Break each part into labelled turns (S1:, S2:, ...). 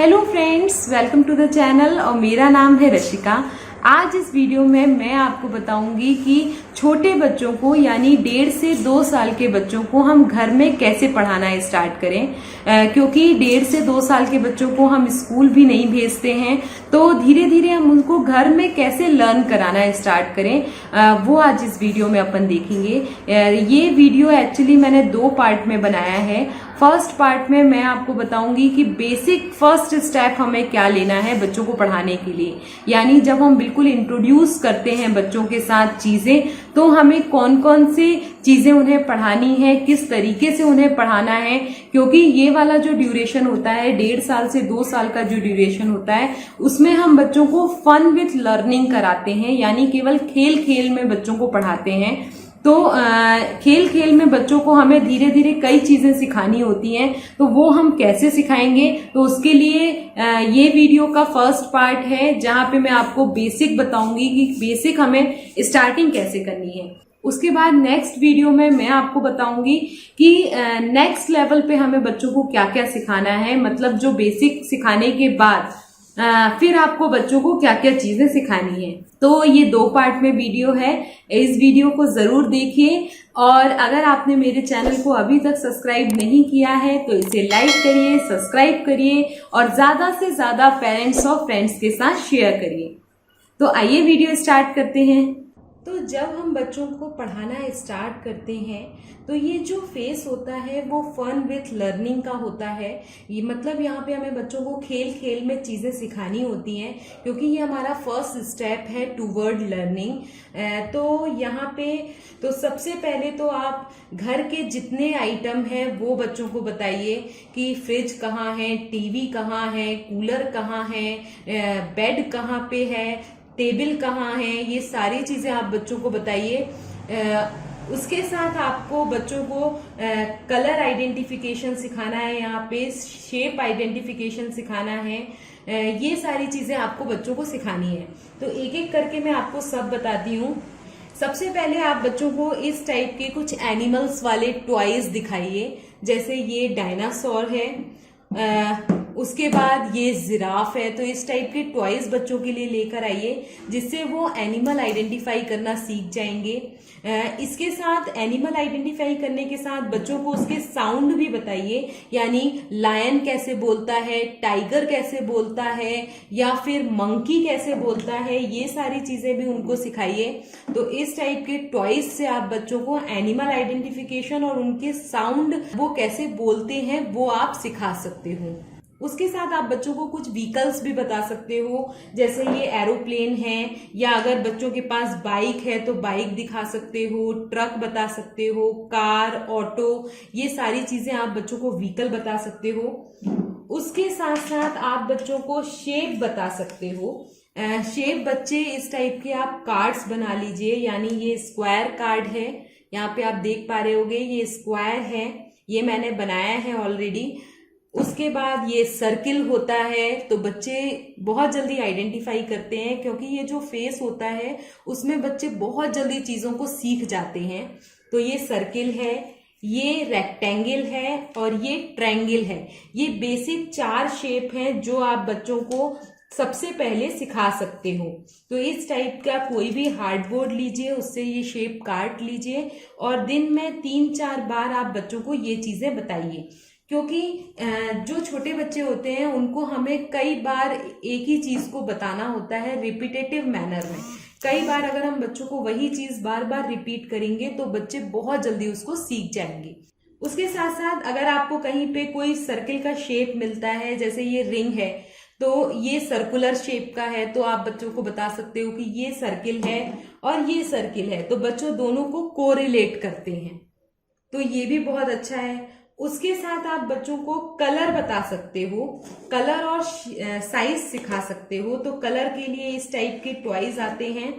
S1: Hello friends, welcome to the channel और मेरा नाम है रशिका। आज इस वीडियो में मैं आपको बताऊंगी कि छोटे बच्चों को यानी 1.5 से 2 साल के बच्चों को हम घर में कैसे पढ़ाना स्टार्ट करें, क्योंकि 1.5 से 2 साल के बच्चों को हम स्कूल भी नहीं भेजते हैं, तो धीरे धीरे हम उनको घर में कैसे लर्न कराना स्टार्ट करें वो आज इस वीडियो में अपन देखेंगे। ये वीडियो एक्चुअली मैंने 2 पार्ट में बनाया है। फर्स्ट पार्ट में मैं आपको बताऊंगी कि बेसिक फर्स्ट स्टेप हमें क्या लेना है बच्चों को पढ़ाने के लिए, यानी जब हम बिल्कुल इंट्रोड्यूस करते हैं बच्चों के साथ चीजें, तो हमें कौन कौन सी चीजें उन्हें पढ़ानी है, किस तरीके से उन्हें पढ़ाना है। क्योंकि ये वाला जो ड्यूरेशन होता है 1.5 साल से 2 साल का जो ड्यूरेशन होता है, उसमें हम बच्चों को फन विथ लर्निंग कराते हैं, यानी केवल खेल खेल में बच्चों को पढ़ाते हैं। तो खेल खेल में बच्चों को हमें धीरे धीरे कई चीजें सिखानी होती हैं, तो वो हम कैसे सिखाएंगे, तो उसके लिए ये वीडियो का फर्स्ट पार्ट है जहां पे मैं आपको बेसिक बताऊंगी कि बेसिक हमें स्टार्टिंग कैसे करनी है। उसके बाद नेक्स्ट वीडियो में मैं आपको बताऊंगी कि नेक्स्ट लेवल पे हमें बच्चों को क्या क्या सिखाना है, मतलब जो बेसिक सिखाने के बाद फिर आपको बच्चों को क्या क्या चीजें सिखानी है। तो ये 2 पार्ट में वीडियो है, इस वीडियो को जरूर देखिए। और अगर आपने मेरे चैनल को अभी तक सब्सक्राइब नहीं किया है तो इसे लाइक करिए, सब्सक्राइब करिए और ज्यादा से ज्यादा पेरेंट्स और फ्रेंड्स के साथ शेयर करिए। तो आइए वीडियो स्टार्ट करते हैं। तो जब हम बच्चों को पढ़ाना स्टार्ट करते हैं तो ये जो फेस होता है वो फन विथ लर्निंग का होता है। ये मतलब यहाँ पे हमें बच्चों को खेल खेल में चीजें सिखानी होती हैं, क्योंकि ये हमारा फर्स्ट स्टेप है टूवर्ड लर्निंग। तो यहाँ पे तो सबसे पहले तो आप घर के जितने आइटम हैं वो बच्चों को बताइए कि फ्रिज कहाँ है, टीवी कहाँ है, कूलर कहाँ है, बेड कहाँ पे है, टेबल कहाँ है, ये सारी चीजें आप बच्चों को बताइए। उसके साथ आपको बच्चों को कलर आइडेंटिफिकेशन सिखाना है, यहाँ पे शेप आइडेंटिफिकेशन सिखाना है। ये सारी चीजें आपको बच्चों को सिखानी है। तो एक एक करके मैं आपको सब बताती हूँ। सबसे पहले आप बच्चों को इस टाइप के कुछ एनिमल्स वाले टॉयज दिखाइए, जैसे ये डायनासोर है, उसके बाद ये जिराफ है। तो इस टाइप के टॉयज बच्चों के लिए लेकर आइए, जिससे वो एनिमल आइडेंटिफाई करना सीख जाएंगे। इसके साथ एनिमल आइडेंटिफाई करने के साथ बच्चों को उसके साउंड भी बताइए, यानी लायन कैसे बोलता है, टाइगर कैसे बोलता है, या फिर मंकी कैसे बोलता है, ये सारी चीजें भी उनको सिखाइए। तो इस टाइप के टॉयज से आप बच्चों को एनिमल आइडेंटिफिकेशन और उनके साउंड वो कैसे बोलते हैं वो आप सिखा सकते हो। उसके साथ आप बच्चों को कुछ व्हीकल्स भी बता सकते हो, जैसे ये एरोप्लेन है, या अगर बच्चों के पास बाइक है तो बाइक दिखा सकते हो, ट्रक बता सकते हो, कार, ऑटो, ये सारी चीजें आप बच्चों को व्हीकल बता सकते हो। उसके साथ साथ आप बच्चों को शेप बता सकते हो। शेप बच्चे इस टाइप के आप कार्ड्स बना लीजिए, यानी ये स्क्वायर कार्ड है, यहाँ पे आप देख पा रहे होगे ये स्क्वायर है, ये मैंने बनाया है ऑलरेडी। उसके बाद ये सर्किल होता है, तो बच्चे बहुत जल्दी आइडेंटिफाई करते हैं, क्योंकि ये जो फेस होता है उसमें बच्चे बहुत जल्दी चीजों को सीख जाते हैं। तो ये सर्किल है, ये रेक्टेंगल है और ये ट्रायंगल है। ये बेसिक 4 शेप हैं जो आप बच्चों को सबसे पहले सिखा सकते हो। तो इस टाइप का कोई भी हार्डबोर्ड लीजिए, उससे ये शेप काट लीजिए और दिन में 3-4 बार आप बच्चों को ये चीजें बताइए, क्योंकि जो छोटे बच्चे होते हैं उनको हमें कई बार एक ही चीज को बताना होता है रिपीटेटिव मैनर में। कई बार अगर हम बच्चों को वही चीज बार बार रिपीट करेंगे तो बच्चे बहुत जल्दी उसको सीख जाएंगे। उसके साथ साथ अगर आपको कहीं पे कोई सर्किल का शेप मिलता है, जैसे ये रिंग है तो ये सर्कुलर शेप का है, तो आप बच्चों को बता सकते हो कि ये सर्किल है और ये सर्किल है, तो बच्चों दोनों को कोरिलेट करते हैं, तो ये भी बहुत अच्छा है। उसके साथ आप बच्चों को कलर बता सकते हो, कलर और साइज सिखा सकते हो। तो कलर के लिए इस टाइप के टॉयज आते हैं,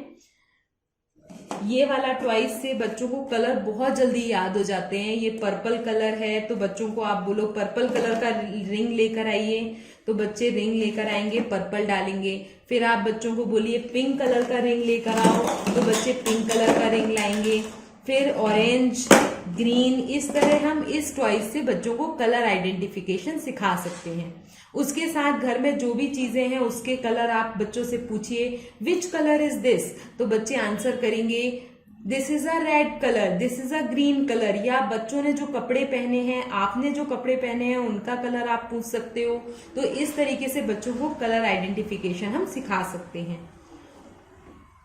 S1: ये वाला टॉयज से बच्चों को कलर बहुत जल्दी याद हो जाते हैं। ये पर्पल कलर है, तो बच्चों को आप बोलो पर्पल कलर का रिंग लेकर आइए, तो बच्चे रिंग लेकर आएंगे, पर्पल डालेंगे। फिर आप बच्चों को बोलिए पिंक कलर का रिंग लेकर आओ, तो बच्चे पिंक कलर का रिंग लाएंगे। फिर ऑरेंज, ग्रीन, इस तरह हम इस टॉयज से बच्चों को कलर आइडेंटिफिकेशन सिखा सकते हैं। उसके साथ घर में जो भी चीजें हैं उसके कलर आप बच्चों से पूछिए, विच कलर इज दिस, तो बच्चे आंसर करेंगे this is a red colour, this is a green colour. या बच्चों ने जो कपड़े पहने हैं, आपने जो कपड़े पहने हैं उनका कलर आप पूछ सकते हो। तो इस तरीके से बच्चों को कलर आइडेंटिफिकेशन हम सिखा सकते हैं।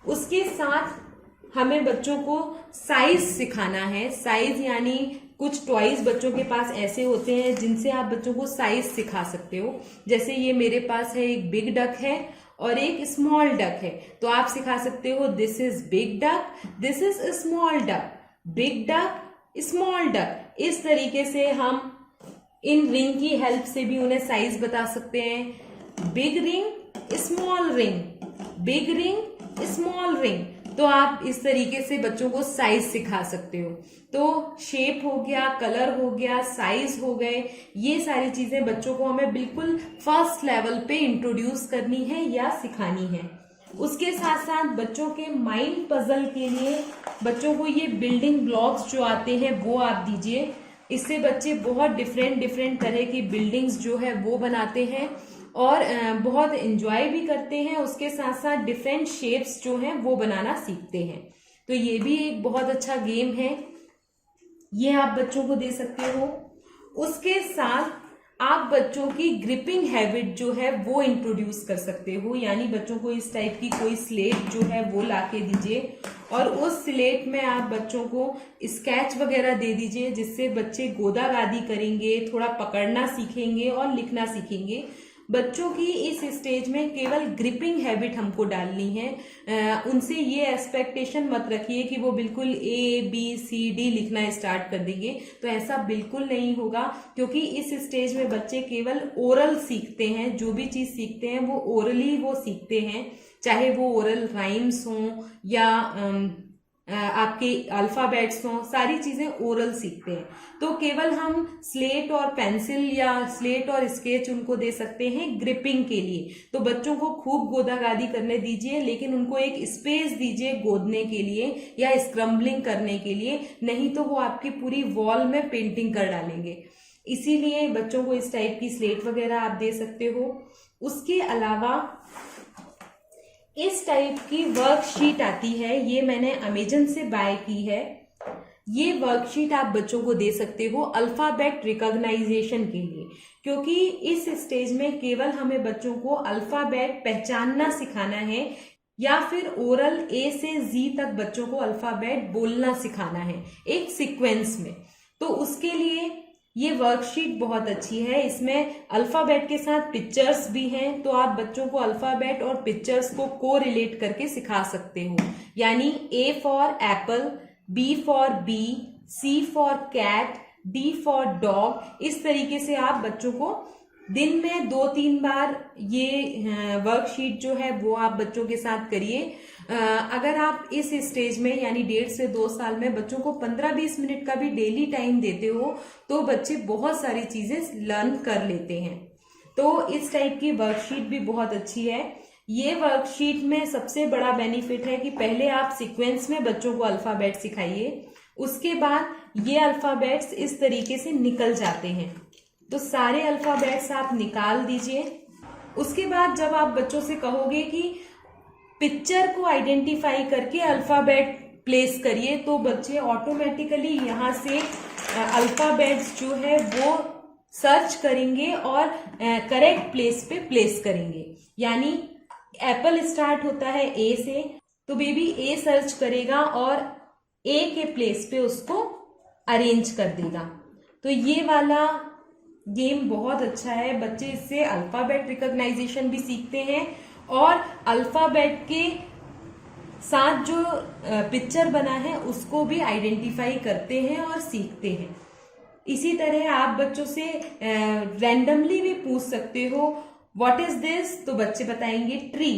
S1: उसके साथ हमें बच्चों को साइज सिखाना है। साइज यानी कुछ टॉयज बच्चों के पास ऐसे होते हैं जिनसे आप बच्चों को साइज सिखा सकते हो। जैसे ये मेरे पास है, एक बिग डक है और एक स्मॉल डक है, तो आप सिखा सकते हो this is big duck, this is small duck, big duck, small duck. इस तरीके से हम इन रिंग की हेल्प से भी उन्हें साइज बता सकते हैं। Big ring, small ring, big ring, small ring. तो आप इस तरीके से बच्चों को साइज सिखा सकते हो। तो शेप हो गया, कलर हो गया, साइज हो गए, ये सारी चीजें बच्चों को हमें बिल्कुल फर्स्ट लेवल पे इंट्रोड्यूस करनी है या सिखानी है। उसके साथ साथ बच्चों के माइंड पजल के लिए बच्चों को ये बिल्डिंग ब्लॉक्स जो आते हैं वो आप दीजिए। इससे बच्चे बहुत डिफरेंट तरह की बिल्डिंग्स जो है वो बनाते हैं और बहुत एंजॉय भी करते हैं। उसके साथ साथ डिफरेंट शेप्स जो हैं वो बनाना सीखते हैं। तो ये भी एक बहुत अच्छा गेम है, ये आप बच्चों को दे सकते हो। उसके साथ आप बच्चों की ग्रिपिंग हैबिट जो है वो इंट्रोड्यूस कर सकते हो। यानी बच्चों को इस टाइप की कोई स्लेट जो है वो लाके दीजिए और उस स्लेट में आप बच्चों को स्केच वगैरह दे दीजिए, जिससे बच्चे गोदा गादी करेंगे, थोड़ा पकड़ना सीखेंगे और लिखना सीखेंगे। बच्चों की इस स्टेज में केवल ग्रिपिंग हैबिट हमको डालनी है। उनसे ये एक्सपेक्टेशन मत रखिए कि वो बिल्कुल ABCD लिखना स्टार्ट कर देंगे, तो ऐसा बिल्कुल नहीं होगा, क्योंकि इस स्टेज में बच्चे केवल ओरल सीखते हैं। जो भी चीज सीखते हैं वो ओरली वो सीखते हैं, चाहे वो ओरल राइम्स हों या आपके अल्फाबेट्स हों, सारी चीजें ओरल सीखते हैं। तो केवल हम स्लेट और पेंसिल या स्लेट और स्केच उनको दे सकते हैं ग्रिपिंग के लिए। तो बच्चों को खूब गोदागादी करने दीजिए, लेकिन उनको एक स्पेस दीजिए गोदने के लिए या स्क्रम्बलिंग करने के लिए, नहीं तो वो आपकी पूरी वॉल में पेंटिंग कर डालेंगे। इसीलिए बच्चों को इस टाइप की स्लेट वगैरह आप दे सकते हो। उसके अलावा इस टाइप की वर्कशीट आती है, ये मैंने अमेजन से बाय की है। ये वर्कशीट आप बच्चों को दे सकते हो अल्फाबेट रिकॉग्नाइजेशन के लिए, क्योंकि इस स्टेज में केवल हमें बच्चों को अल्फाबेट पहचानना सिखाना है या फिर ओरल A से Z तक बच्चों को अल्फाबेट बोलना सिखाना है एक सीक्वेंस में। तो उसके लिए ये वर्कशीट बहुत अच्छी है। इसमें अल्फाबेट के साथ पिक्चर्स भी हैं, तो आप बच्चों को अल्फाबेट और पिक्चर्स को कोरिलेट करके सिखा सकते हो। यानी A for apple, B for bee, C for cat, D for dog. इस तरीके से आप बच्चों को दिन में 2-3 बार ये वर्कशीट जो है वो आप बच्चों के साथ करिए। अगर आप इस स्टेज में यानी 1.5 से 2 साल में बच्चों को 15-20 मिनट का भी डेली टाइम देते हो तो बच्चे बहुत सारी चीजें लर्न कर लेते हैं। तो इस टाइप की वर्कशीट भी बहुत अच्छी है। ये वर्कशीट में सबसे बड़ा बेनिफिट है कि पहले आप सीक्वेंस में बच्चों को अल्फाबेट सिखाइए, उसके बाद ये अल्फाबेट्स इस तरीके से निकल जाते हैं। तो सारे अल्फाबेट्स आप निकाल दीजिए। उसके बाद जब आप बच्चों से कहोगे कि पिक्चर को आइडेंटिफाई करके अल्फाबेट प्लेस करिए, तो बच्चे ऑटोमेटिकली यहाँ से अल्फाबेट्स जो है वो सर्च करेंगे और करेक्ट प्लेस पे प्लेस करेंगे। यानी एप्पल स्टार्ट होता है A से, तो बेबी A सर्च करेगा और A के प्लेस पे उसको अरेंज कर देगा। तो ये वाला गेम बहुत अच्छा है। बच्चे इससे अल्फाबेट रिकॉग्नाइजेशन भी सीखते हैं और अल्फाबेट के साथ जो पिक्चर बना है उसको भी आइडेंटिफाई करते हैं और सीखते हैं। इसी तरह आप बच्चों से रैंडमली भी पूछ सकते हो व्हाट इज दिस, तो बच्चे बताएंगे tree.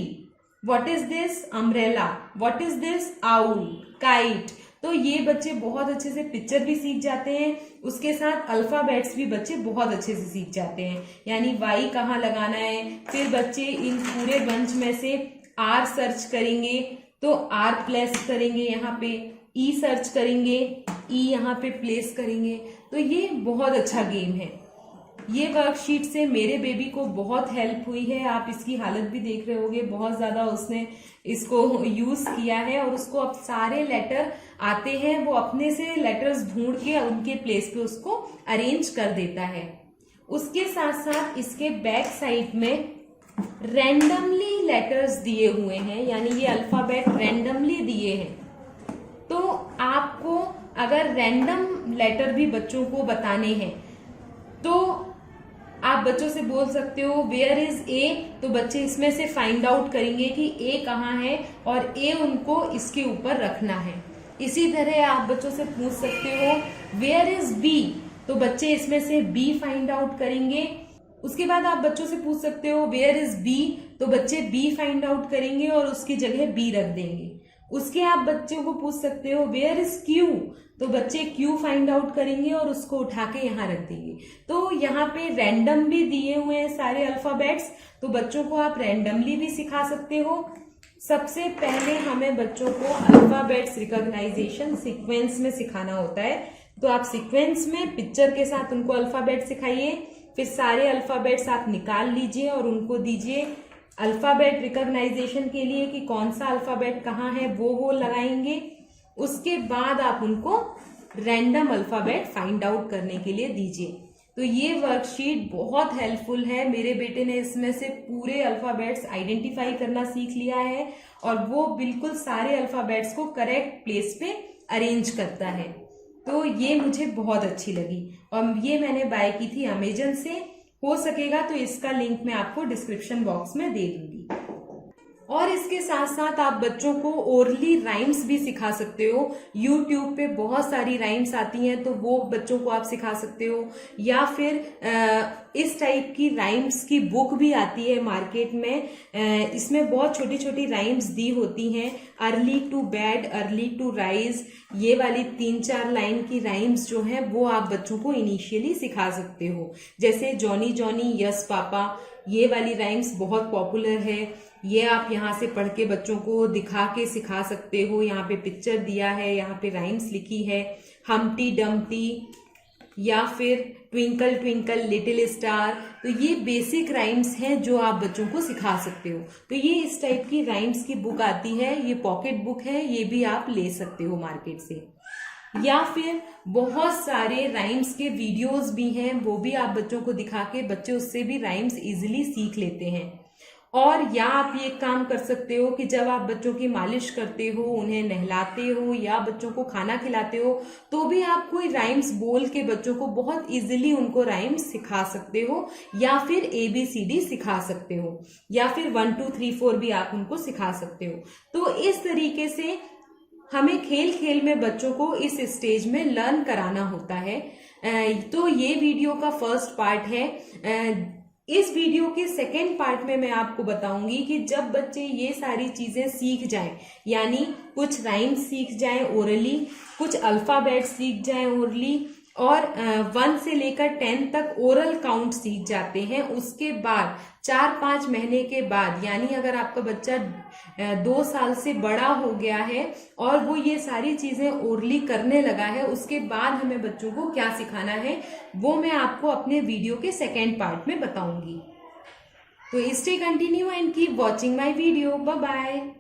S1: What is this, umbrella. What is this, owl, kite. तो ये बच्चे बहुत अच्छे से पिक्चर भी सीख जाते हैं, उसके साथ अल्फाबेट्स भी बच्चे बहुत अच्छे से सीख जाते हैं। यानी वाई कहाँ लगाना है, फिर बच्चे इन पूरे बंच में से आर सर्च करेंगे तो आर प्लेस करेंगे यहाँ पे, ई सर्च करेंगे, ई यहाँ पे प्लेस करेंगे। तो ये बहुत अच्छा गेम है। ये वर्कशीट से मेरे बेबी को बहुत हेल्प हुई है। आप इसकी हालत भी देख रहे होंगे, बहुत ज्यादा उसने इसको यूज किया है और उसको अब सारे लेटर आते हैं, वो अपने से लेटर्स ढूंढ के उनके प्लेस पे उसको अरेंज कर देता है। उसके साथ साथ इसके बैक साइड में रैंडमली लेटर्स दिए हुए हैं, यानी ये अल्फाबेट रैंडमली दिए हैं। तो आपको अगर रैंडम लेटर भी बच्चों को बताने हैं तो आप बच्चों से बोल सकते हो वेयर इज ए, तो बच्चे इसमें से फाइंड आउट करेंगे कि ए कहाँ है और ए उनको इसके ऊपर रखना है। इसी तरह आप बच्चों से पूछ सकते हो वेयर इज बी, तो बच्चे इसमें से बी फाइंड आउट करेंगे। उसके बाद आप बच्चों से पूछ सकते हो वेयर इज बी, तो बच्चे बी फाइंड आउट करेंगे और उसकी जगह बी रख देंगे। उसके आप बच्चों को पूछ सकते हो वेयर इज क्यू, तो बच्चे क्यू फाइंड आउट करेंगे और उसको उठा के यहाँ रख देंगे। तो यहाँ पे रैंडम भी दिए हुए हैं सारे अल्फाबेट्स, तो बच्चों को आप रैंडमली भी सिखा सकते हो। सबसे पहले हमें बच्चों को अल्फाबेट्स रिकॉग्नाइजेशन सीक्वेंस में सिखाना होता है। तो आप सीक्वेंस में पिक्चर के साथ उनको अल्फाबेट सिखाइए, फिर सारे अल्फाबेट्स आप निकाल लीजिए और उनको दीजिए। अल्फाबेट रिकॉग्नाइजेशन के लिए कि कौन सा अल्फाबेट कहाँ है वो लगाएंगे। उसके बाद आप उनको रैंडम अल्फाबेट फाइंड आउट करने के लिए दीजिए। तो ये वर्कशीट बहुत हेल्पफुल है। मेरे बेटे ने इसमें से पूरे अल्फाबेट्स आइडेंटिफाई करना सीख लिया है और वो बिल्कुल सारे अल्फाबेट्स को करेक्ट प्लेस पे अरेंज करता है। तो ये मुझे बहुत अच्छी लगी और ये मैंने बाय की थी अमेजन से। हो सकेगा तो इसका लिंक मैं आपको डिस्क्रिप्शन बॉक्स में दे दूंगी। और इसके साथ साथ आप बच्चों को ओरली राइम्स भी सिखा सकते हो। यूट्यूब पे बहुत सारी राइम्स आती हैं, तो वो बच्चों को आप सिखा सकते हो। या फिर इस टाइप की राइम्स की बुक भी आती है मार्केट में। इसमें बहुत छोटी छोटी राइम्स दी होती हैं। Early to bed, early to rise, ये वाली 3-4 लाइन की राइम्स जो हैं वो आप बच्चों को इनिशियली सिखा सकते हो। जैसे जॉनी जॉनी यस पापा, ये वाली राइम्स बहुत पॉपुलर है। ये आप यहाँ से पढ़ के बच्चों को दिखा के सिखा सकते हो। यहाँ पे पिक्चर दिया है, यहाँ पे राइम्स लिखी है, हम्टी डम्टी या फिर ट्विंकल ट्विंकल लिटिल स्टार। तो ये बेसिक राइम्स हैं जो आप बच्चों को सिखा सकते हो। तो ये इस टाइप की राइम्स की बुक आती है, ये पॉकेट बुक है, ये भी आप ले सकते हो मार्केट से। या फिर बहुत सारे राइम्स के वीडियोस भी हैं, वो भी आप बच्चों को दिखा के बच्चे उससे भी राइम्स इजीली सीख लेते हैं। और या आप ये काम कर सकते हो कि जब आप बच्चों की मालिश करते हो, उन्हें नहलाते हो या बच्चों को खाना खिलाते हो, तो भी आप कोई राइम्स बोल के बच्चों को बहुत इजीली उनको राइम्स सिखा सकते हो। या फिर ABCD सिखा सकते हो, या फिर 1 2 3 4 भी आप उनको सिखा सकते हो। तो इस तरीके से हमें खेल खेल में बच्चों को इस स्टेज में लर्न कराना होता है। तो ये वीडियो का फर्स्ट पार्ट है। इस वीडियो के सेकेंड पार्ट में मैं आपको बताऊंगी कि जब बच्चे ये सारी चीजें सीख जाएं, यानी कुछ राइम्स सीख जाएं ओरली, कुछ अल्फाबेट सीख जाएं ओरली, और 1 से लेकर 10 तक ओरल काउंट सीख जाते हैं। उसके बाद 4-5 महीने के बाद, यानी अगर आपका बच्चा 2 साल से बड़ा हो गया है और वो ये सारी चीजें ओरली करने लगा है, उसके बाद हमें बच्चों को क्या सिखाना है वो मैं आपको अपने वीडियो के सेकेंड पार्ट में बताऊंगी। तो stay continue and keep watching my video. Bye bye.